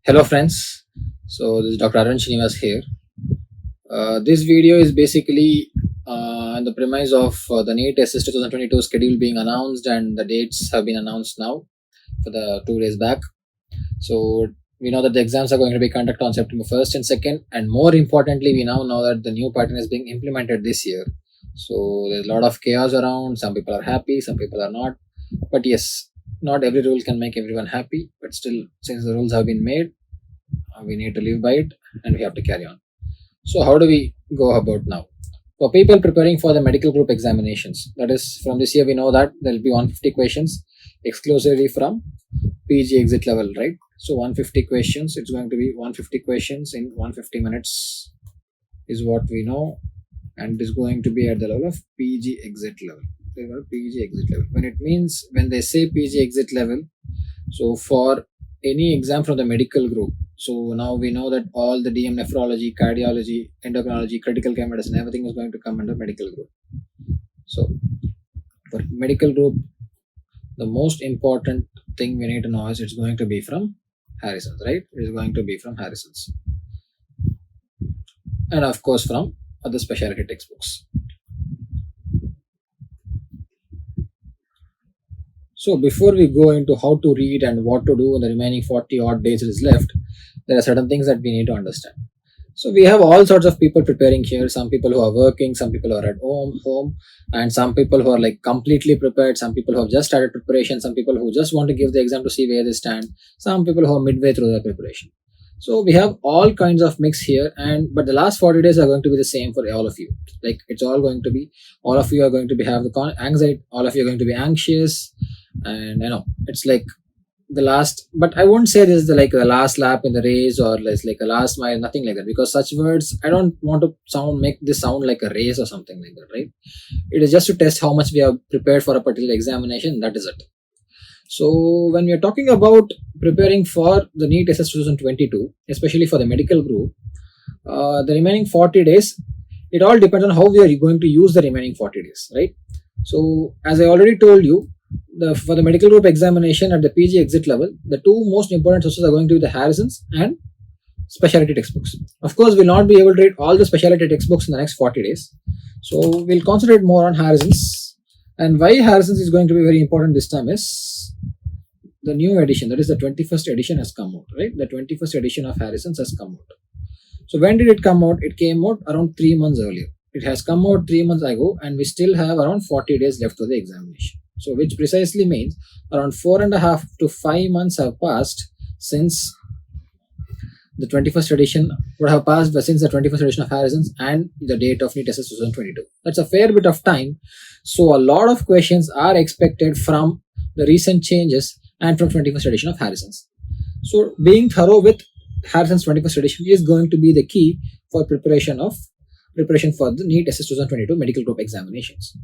Hello friends, so this is Dr. Aravinth Srinivas here. This video is basically on the premise of the NEET SS 2022 schedule being announced, and the dates have been announced now for the 2 days back. So we know that the exams are going to be conducted on September 1st and 2nd, and more importantly, we now know that the new pattern is being implemented this year. So there's a lot of chaos around. Some people are happy, some people are not. But yes, not every rule can make everyone happy, but still, since the rules have been made, we need to live by it and we have to carry on. So how do we go about now? For people preparing for the medical group examinations, that is from this year, we know that there will be 150 questions exclusively from PG exit level, right? So 150 questions, it's going to be 150 questions in 150 minutes is what we know, and it is going to be at the level of PG exit level. PG exit level. When they say PG exit level, so for any exam from the medical group, so now we know that all the DM, nephrology, cardiology, endocrinology, critical care medicine, everything is going to come under medical group. So for medical group, the most important thing we need to know is it's going to be from Harrison's, right? It is going to be from Harrison's. And of course from other specialty textbooks. So before we go into how to read and what to do in the remaining 40 odd days that is left, there are certain things that we need to understand. So we have all sorts of people preparing here. Some people who are working, some people who are at home, and some people who are like completely prepared, some people who have just started preparation, some people who just want to give the exam to see where they stand, some people who are midway through their preparation. So we have all kinds of mix here, but the last 40 days are going to be the same for all of you. Like it's all going to be, all of you are going to have the anxiety, all of you are going to be anxious, and it's like the last, but I won't say this is the last lap in the race, or it's like a last mile, nothing like that, because such words, I don't want to make this sound like a race or something like that, right? It is just to test how much we are prepared for a particular examination. That is it. So when we are talking about preparing for the NEET SS 2022, especially for the medical group, the remaining 40 days, it all depends on how we are going to use the remaining 40 days, right? So as I already told you, for the medical group examination at the PG exit level, the two most important sources are going to be the Harrison's and specialty textbooks. Of course, we'll not be able to read all the specialty textbooks in the next 40 days. So we'll concentrate more on Harrison's. And why Harrison's is going to be very important this time is the new edition, that is the 21st edition has come out, right? The 21st edition of Harrison's has come out. So when did it come out? It came out around 3 months earlier. It has come out 3 months ago, and we still have around 40 days left for the examination. So which precisely means around 4.5 to 5 months have passed since the 21st edition would have passed since the 21st edition of Harrison's and the date of NEET SS 2022. That's a fair bit of time. So a lot of questions are expected from the recent changes and from 21st edition of Harrison's. So being thorough with Harrison's 21st edition is going to be the key for preparation for the NEET SS 2022 medical group examinations.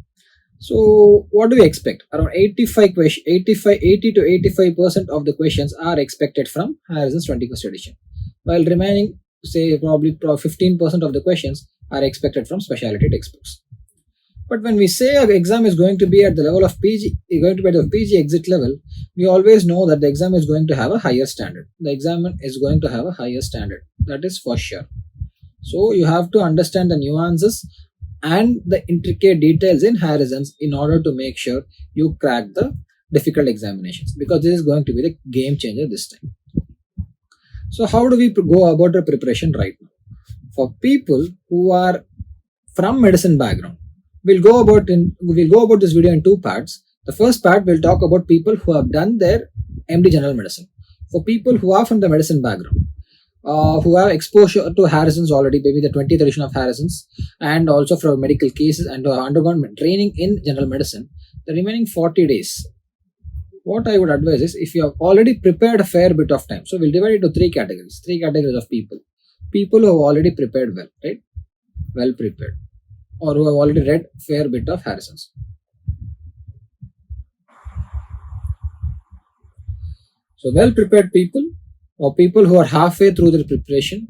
So what do we expect? Around 80 to 85% of the questions are expected from Harrison's 21st edition, while remaining, say, probably 15% of the questions are expected from specialty textbooks. But when we say our exam is going to be at the level of PG, going to be at the PG exit level, we always know that the exam is going to have a higher standard. The exam is going to have a higher standard. That is for sure. So you have to understand the nuances and the intricate details in Harrison's in order to make sure you crack the difficult examinations, because this is going to be the game changer this time. So how do we go about the preparation right now? For people who are from medicine background, we'll go about this video in two parts. The first part will talk about people who have done their MD General Medicine. For people who are from the medicine background, who have exposure to Harrison's already, maybe the 20th edition of Harrison's, and also from medical cases and undergone training in general medicine, the remaining 40 days, what I would advise is, if you have already prepared a fair bit of time, so we'll divide it into three categories of people. People who have already prepared well, right? Well prepared, or who have already read fair bit of Harrison's. So well prepared people, or people who are halfway through their preparation,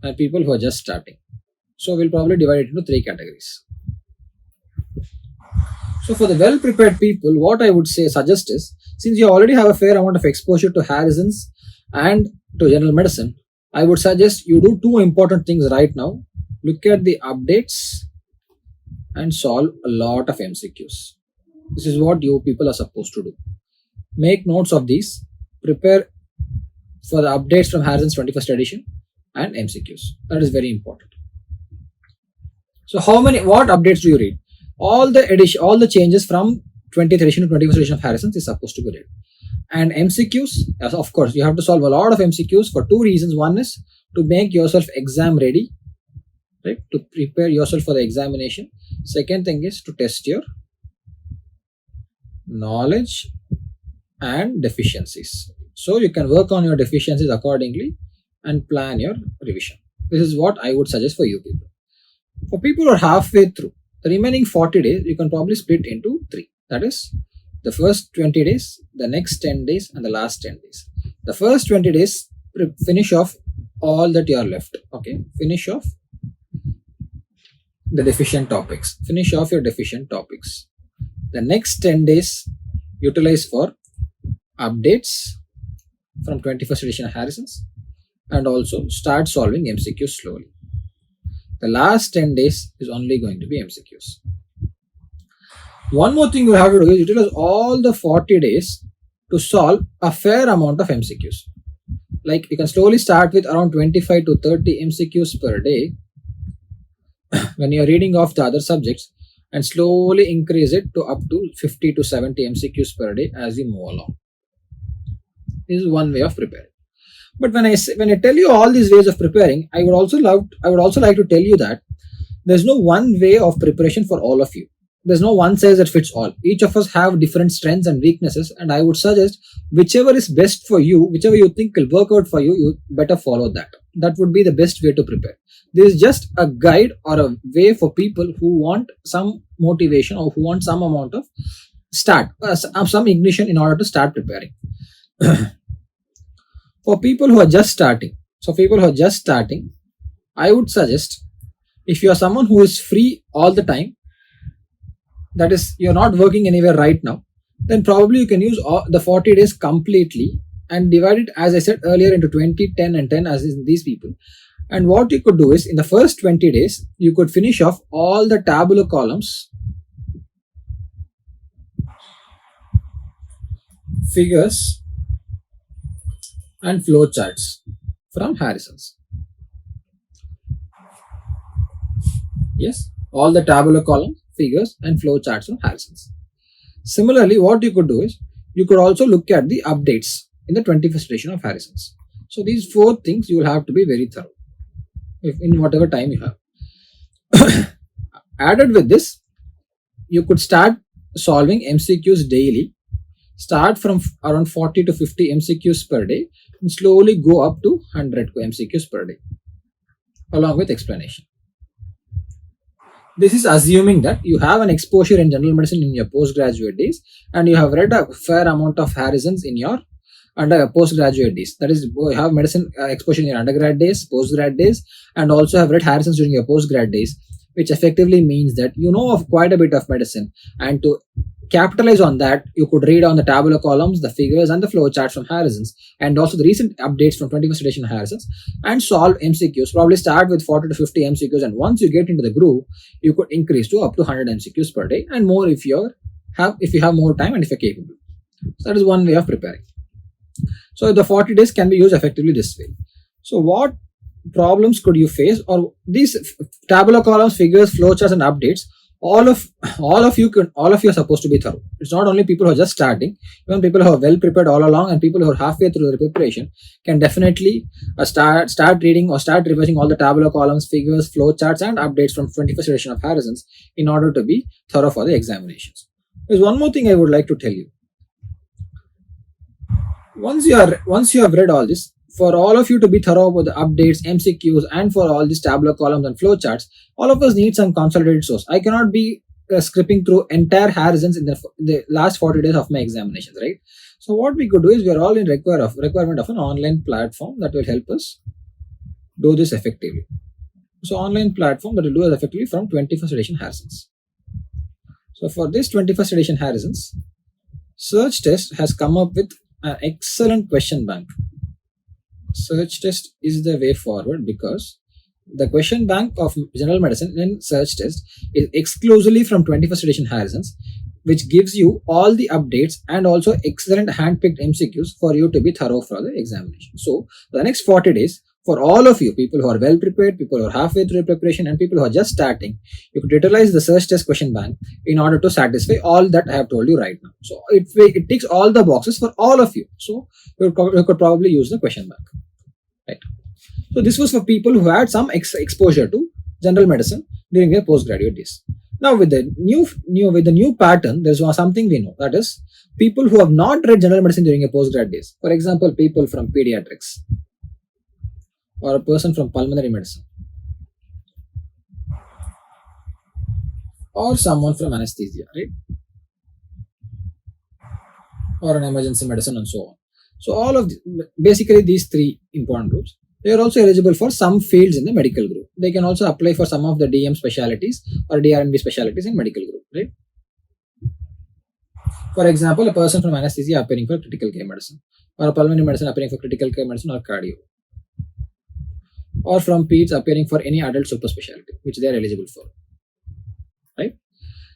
and people who are just starting. So we'll probably divide it into three categories. So for the well prepared people, what I would say suggest is, since you already have a fair amount of exposure to Harrison's and to general medicine, I would suggest you do two important things right now. Look at the updates and solve a lot of MCQs. This is what you people are supposed to do. Make notes of these, prepare for the updates from Harrison's 21st edition and MCQs. That is very important. So what updates do you read? All the changes from 20th edition to 21st edition of Harrison's is supposed to be read. And MCQs, yes, of course, you have to solve a lot of MCQs for two reasons. One is to make yourself exam ready, right? To prepare yourself for the examination. Second thing is to test your knowledge and deficiencies. So you can work on your deficiencies accordingly and plan your revision. This is what I would suggest for you people. For people who are halfway through, the remaining 40 days, you can probably split into three. That is, the first 20 days, the next 10 days, and the last 10 days. The first 20 days, finish off all that you are left. Okay, finish off the deficient topics. Finish off your deficient topics. The next 10 days, utilize for updates from 21st edition of Harrison's and also start solving MCQs slowly. The last 10 days is only going to be MCQs. One more thing you have to do is utilize all the 40 days to solve a fair amount of MCQs. Like you can slowly start with around 25 to 30 MCQs per day when you are reading off the other subjects and slowly increase it to up to 50 to 70 MCQs per day as you move along. This is one way of preparing. But when I tell you all these ways of preparing, I would also like to tell you that there's no one way of preparation for all of you. There's no one size that fits all. Each of us have different strengths and weaknesses, and I would suggest whichever is best for you, whichever you think will work out for you, you better follow that. That would be the best way to prepare. This is just a guide or a way for people who want some motivation or who want some amount of some ignition in order to start preparing. For people who are just starting, I would suggest, if you are someone who is free all the time, that is, you're not working anywhere right now, then probably you can use the 40 days completely and divide it, as I said earlier, into 20, 10 and 10 as in these people. And what you could do is, in the first 20 days, you could finish off all the tabular columns, figures and flowcharts from Harrison's. Yes, all the tabular columns, figures and flowcharts from Harrison's. Similarly, what you could do is, you could also look at the updates in the 21st edition of Harrison's. So these four things you will have to be very thorough in whatever time you have. Added with this, you could start solving MCQs daily. Start from around 40 to 50 MCQs per day and slowly go up to 100 MCQs per day along with explanation. This is assuming that you have an exposure in general medicine in your postgraduate days and you have read a fair amount of Harrison's in your postgraduate days. That is, you have medicine exposure in your undergrad days, postgrad days, and also have read Harrison's during your postgrad days, which effectively means that you know of quite a bit of medicine. And to capitalize on that, you could read on the tabular columns, the figures and the flowcharts from Harrison's, and also the recent updates from 21st edition of Harrison's, and solve MCQs. Probably start with 40 to 50 MCQs, and once you get into the groove, you could increase to up to 100 MCQs per day and more if you have more time and if you're capable. So that is one way of preparing. So the 40 days can be used effectively this way. So what problems could you face? Or these tabular columns, figures, flowcharts and updates, all of you are supposed to be thorough. It's not only people who are just starting, even people who are well prepared all along and people who are halfway through their preparation can definitely start reading or start revising all the tabular columns, figures, flowcharts and updates from 21st edition of Harrison's in order to be thorough for the examinations. There's one more thing I would like to tell you. Once you have read all this, for all of you to be thorough about the updates, MCQs, and for all these tabular columns and flowcharts, all of us need some consolidated source. I cannot be skipping through entire Harrison's in the last 40 days of my examinations, right? So what we could do is, we are all in requirement of an online platform that will help us do this effectively. So online platform that will do it effectively from 21st edition Harrison's. So for this 21st edition Harrison's, Surgtest has come up with an excellent question bank. Surgtest is the way forward because the question bank of general medicine in Surgtest is exclusively from 21st edition Harrison's, which gives you all the updates and also excellent hand-picked MCQs for you to be thorough for the examination. So the next 40 days, for all of you, people who are well prepared, people who are halfway through preparation, and people who are just starting, you could utilize the Surgtest question bank in order to satisfy all that I have told you right now. So it ticks all the boxes for all of you. So you could probably use the question bank. Right. So this was for people who had some exposure to general medicine during their postgraduate days. Now with the new pattern, there's something we know, that is people who have not read general medicine during a postgrad days. For example, people from pediatrics or a person from pulmonary medicine or someone from anesthesia, right? Or an emergency medicine and so on. So all of basically these three important groups, they are also eligible for some fields in the medical group. They can also apply for some of the DM specialties or DRNB specialties in medical group, right? For example, a person from anesthesia appearing for critical care medicine, or a pulmonary medicine appearing for critical care medicine or cardio, or from peds appearing for any adult super specialty which they are eligible for, right?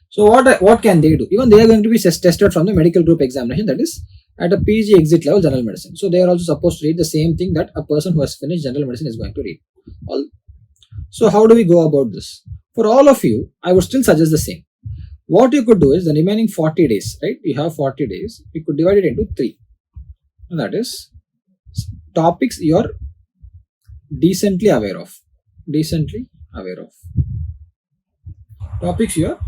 So what can they do? Even they are going to be tested from the medical group examination, that is at a PG exit level general medicine. So they are also supposed to read the same thing that a person who has finished general medicine is going to read. So how do we go about this? For all of you, I would still suggest the same. What you could do is the remaining 40 days, right? You have 40 days. You could divide it into 3. And that is topics you are decently aware of. Topics you are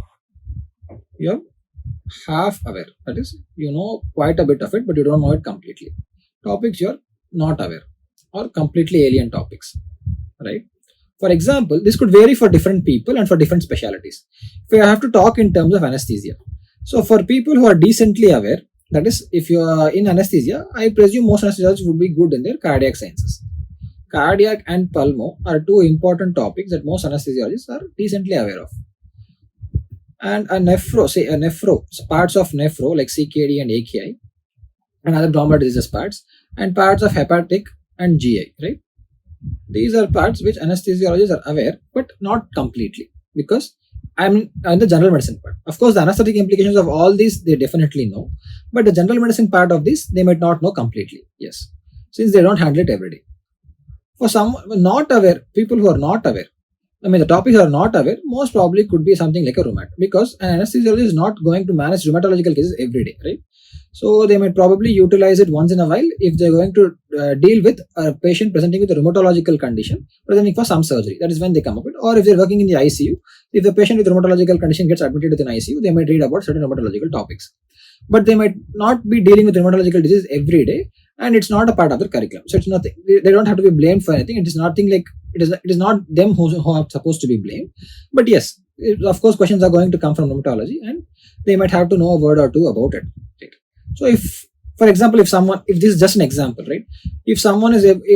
half aware, that is you know quite a bit of it but you don't know it completely. Topics you're not aware or completely alien topics, right? For example, this could vary for different people and for different specialties. If I have to talk in terms of anesthesia, so for people who are decently aware, that is if you are in anesthesia, I presume most anesthesiologists would be good in their cardiac sciences. Cardiac and pulmo are two important topics that most anesthesiologists are decently aware of. And parts of nephro like CKD and AKI and other glomerular diseases parts, and parts of hepatic and GI, right? These are parts which anesthesiologists are aware but not completely, because I'm in the general medicine part. Of course, the anesthetic implications of all these they definitely know, but the general medicine part of this they might not know completely. Yes, since they don't handle it every day. For some not aware, people who are not aware, the topics are not aware, most probably could be something like a rheumat, because an anesthesiologist is not going to manage rheumatological cases every day, right? So they might probably utilize it once in a while if they're going to deal with a patient presenting with a rheumatological condition, presenting for some surgery. That is when they come up with, or if they're working in the ICU, if the patient with rheumatological condition gets admitted within ICU, they might read about certain rheumatological topics. But they might not be dealing with rheumatological disease every day, and it's not a part of the curriculum. So it's nothing. They don't have to be blamed for anything. It is nothing like it is not them who are supposed to be blamed. But yes, of course, questions are going to come from rheumatology, and they might have to know a word or two about it. Right? So if, for example, if this is just an example, right? If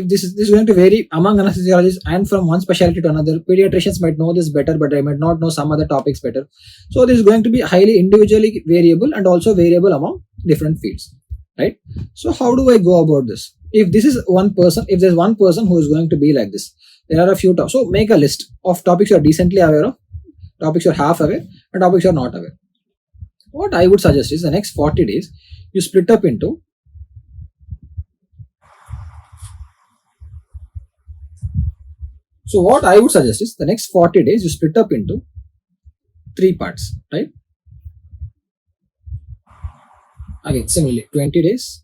this is going to vary among anesthesiologists and from one specialty to another, pediatricians might know this better, but they might not know some other topics better. So this is going to be highly individually variable and also variable among different fields, right? So how do I go about this? If there's one person who is going to be like this, there are a few topics. So make a list of topics you are decently aware of, topics you are half aware, and topics you are not aware. What I would suggest is the next 40 days, you split up into So what I would suggest is the next 40 days you split up into 3 parts, right? Again, similarly, 20 days,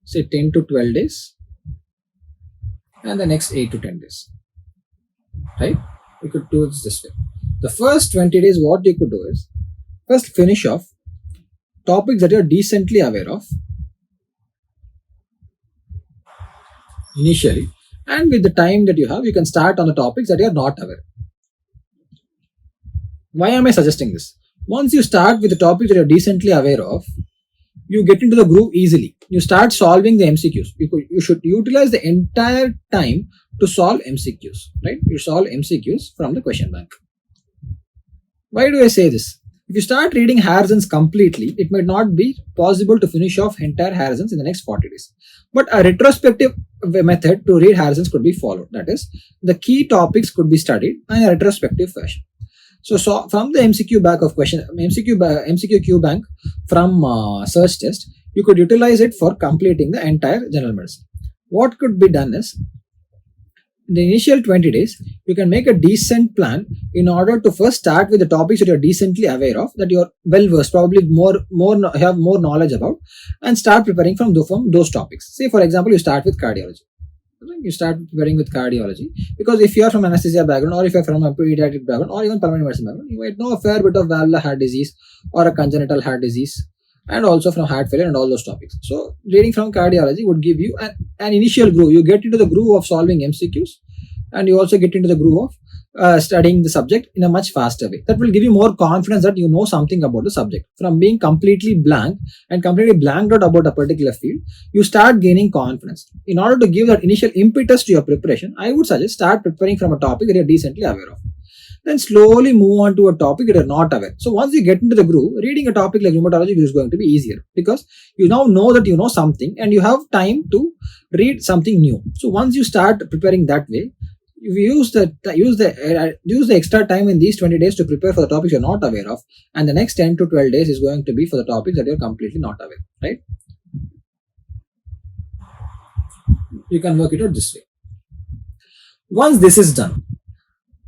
say 10 to 12 days, and the next 8 to 10 days, right? We could do this way. The first 20 days, what you could do is first finish off topics that you are decently aware of initially, and with the time that you have, you can start on the topics that you are not aware. Why am I suggesting this? Once you start with the topics that you are decently aware of, you get into the groove easily. You start solving the MCQs. You should utilize the entire time to solve MCQs, right? You solve MCQs from the question bank. Why do I say this? If you start reading Harrison's completely, it might not be possible to finish off entire Harrison's in the next 40 days. But a retrospective method to read Harrison's could be followed. That is, the key topics could be studied in a retrospective fashion. So from the MCQ bank of question, MCQ Q bank from Surgtest, you could utilize it for completing the entire general medicine. What could be done is, in the initial 20 days, you can make a decent plan in order to first start with the topics that you're decently aware of, that you're well versed, probably have more knowledge about, and start preparing from those topics. Say, for example, you start with cardiology. You start preparing with cardiology, because if you are from anesthesia background, or if you are from a pediatric background, or even pulmonary medicine background, you might know a fair bit of valvular heart disease or a congenital heart disease, and also from heart failure and all those topics. So reading from cardiology would give you an initial groove. You get into the groove of solving MCQs, and you also get into the groove of studying the subject in a much faster way. That will give you more confidence that you know something about the subject. From being completely blank and completely blanked out about a particular field, you start gaining confidence. In order to give that initial impetus to your preparation, I would suggest start preparing from a topic that you're decently aware of. Then slowly move on to a topic that you're not aware. So once you get into the groove, reading a topic like rheumatology is going to be easier, because you now know that you know something and you have time to read something new. So once you start preparing that way, you use the extra time in these 20 days to prepare for the topics you're not aware of, and the next 10 to 12 days is going to be for the topics that you're completely not aware, right? You can work it out this way. Once this is done,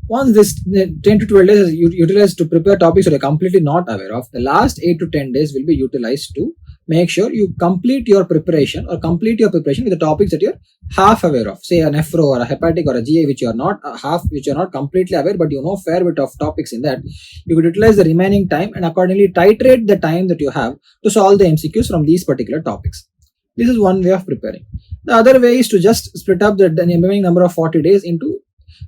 once this 10 to 12 days is utilized to prepare topics that you're completely not aware of, the last 8 to 10 days will be utilized to make sure you complete your preparation with the topics that you're half aware of. Say a nephro or a hepatic or a GI, which you're not completely aware, but you know fair bit of topics in that. You could utilize the remaining time and accordingly titrate the time that you have to solve the MCQs from these particular topics. This is one way of preparing. The other way is to just split up the remaining number of 40 days into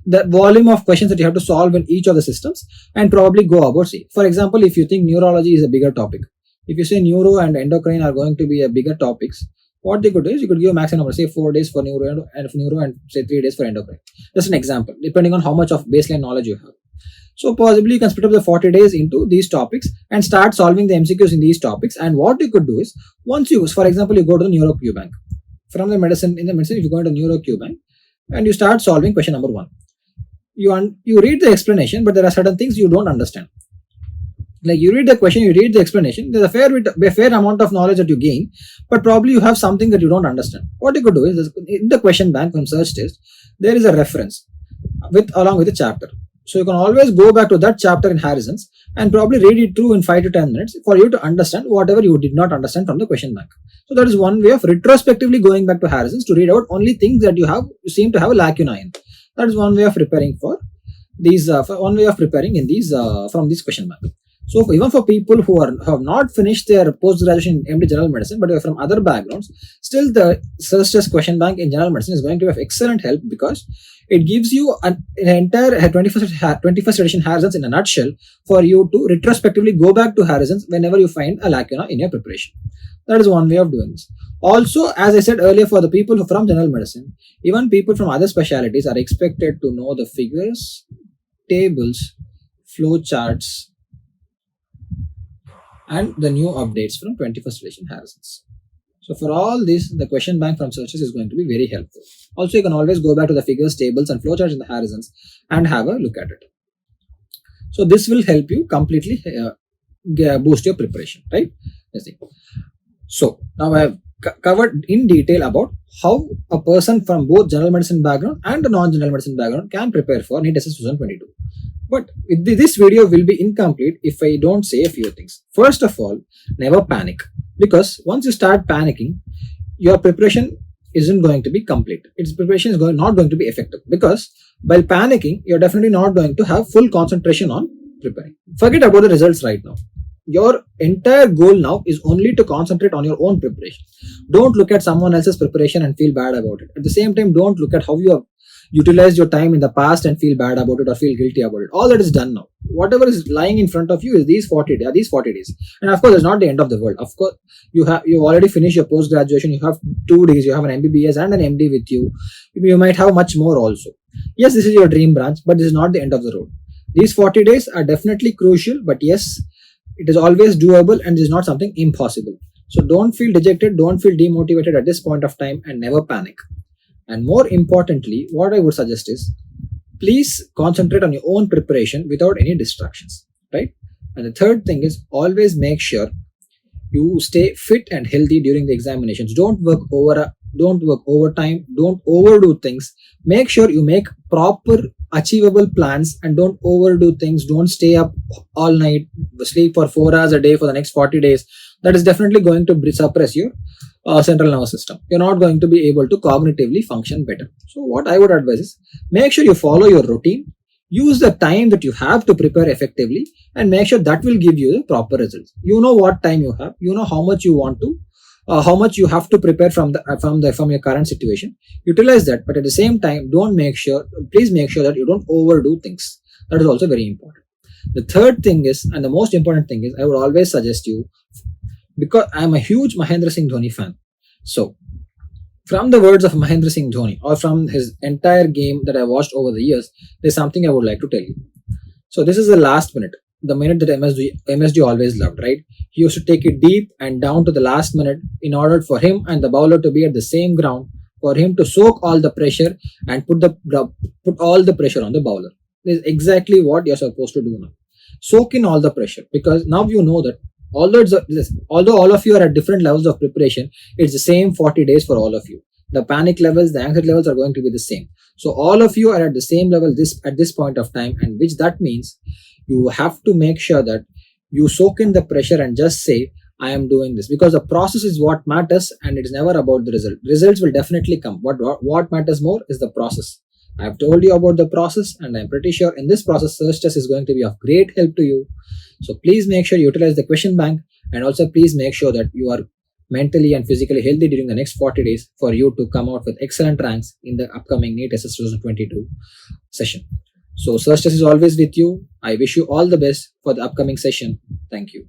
the volume of questions that you have to solve in each of the systems, and probably go about. See, for example, if you think neurology is a bigger topic, if you say neuro and endocrine are going to be a bigger topics, what they could do is you could give a maximum number, say 4 days for neuro and say 3 days for endocrine. Just an example, depending on how much of baseline knowledge you have. So possibly you can split up the 40 days into these topics and start solving the MCQs in these topics. And what you could do is, once you, for example, you go to the neuro Q bank from the medicine, if you go into neuro Q bank and you start solving question number 1, you read the explanation, but there are certain things you don't understand. Like, you read the question, you read the explanation, there's a fair amount of knowledge that you gain, but probably you have something that you don't understand. What you could do is, in the question bank from Surgtest, there is a reference along with the chapter. So you can always go back to that chapter in Harrison's and probably read it through in 5 to 10 minutes for you to understand whatever you did not understand from the question bank. So that is one way of retrospectively going back to Harrison's to read out only things that you seem to have a lacuna in. That is one way of preparing for these. From this question bank. So even for people who have not finished their post-graduation in MD General Medicine, but are from other backgrounds, still the Surgtest question bank in General Medicine is going to have excellent help, because it gives you an entire 21st edition Harrison's in a nutshell for you to retrospectively go back to Harrison's whenever you find a lacuna in your preparation. That is one way of doing this. Also, as I said earlier, for the people who from General Medicine, even people from other specialties are expected to know the figures, tables, flow charts, and the new updates from 21st edition Harrison's. So for all this, the question bank from Surgtest is going to be very helpful. Also, you can always go back to the figures, tables, and flowcharts in the Harrison's and have a look at it. So this will help you completely boost your preparation, right? So now I have covered in detail about how a person from both general medicine background and a non-general medicine background can prepare for NEET SS 2022. But this video will be incomplete if I don't say a few things. First of all, never panic, because once you start panicking, your preparation isn't going to be complete. Its preparation is not going to be effective, because while panicking, you're definitely not going to have full concentration on preparing. Forget about the results right now. Your entire goal now is only to concentrate on your own preparation. Don't look at someone else's preparation and feel bad about it. At the same time, don't look at how you have utilized your time in the past and feel bad about it or feel guilty about it. All that is done now. Whatever is lying in front of you is these 40 days. And of course, it's not the end of the world. Of course, you've already finished your post-graduation. You have 2 days. You have an MBBS and an MD with you. You might have much more also. Yes, this is your dream branch, but this is not the end of the road. These 40 days are definitely crucial, but yes, It is always doable and is not something impossible. So don't feel dejected, don't feel demotivated at this point of time, and never panic. And more importantly, what I would suggest is please concentrate on your own preparation without any distractions, right? And the third thing is always make sure you stay fit and healthy during the examinations. Don't work overtime, don't overdo things. Make sure you make proper achievable plans and don't overdo things. Don't stay up all night, sleep for 4 hours a day for the next 40 days. That is definitely going to suppress your central nervous system. You're not going to be able to cognitively function better. So what I would advise is make sure you follow your routine, use the time that you have to prepare effectively, and make sure that will give you the proper results. You know what time you have, you know how much you want to, how much you have to prepare from your current situation. Utilize that, but at the same time, please make sure that you don't overdo things. That is also very important. The third thing is, and the most important thing is, I would always suggest you, because I'm a huge Mahendra Singh Dhoni fan. So, from the words of Mahendra Singh Dhoni, or from his entire game that I watched over the years, there's something I would like to tell you. So, this is the last minute, the minute that MSD always loved, right? He used to take it deep and down to the last minute in order for him and the bowler to be at the same ground, for him to soak all the pressure and put all the pressure on the bowler. This is exactly what you're supposed to do now. Soak in all the pressure, because now you know that although all of you are at different levels of preparation, it's the same 40 days for all of you. The panic levels, the anxiety levels are going to be the same. So all of you are at the same level at this point of time, and which that means you have to make sure that you soak in the pressure and just say, I am doing this, because the process is what matters and it is never about the result. Results will definitely come. What matters more is the process. I have told you about the process, and I'm pretty sure in this process, Surgtest is going to be of great help to you. So please make sure you utilize the question bank, and also please make sure that you are mentally and physically healthy during the next 40 days for you to come out with excellent ranks in the upcoming NEET SS 2022 session. So Surgtest is always with you. I wish you all the best for the upcoming session. Thank you.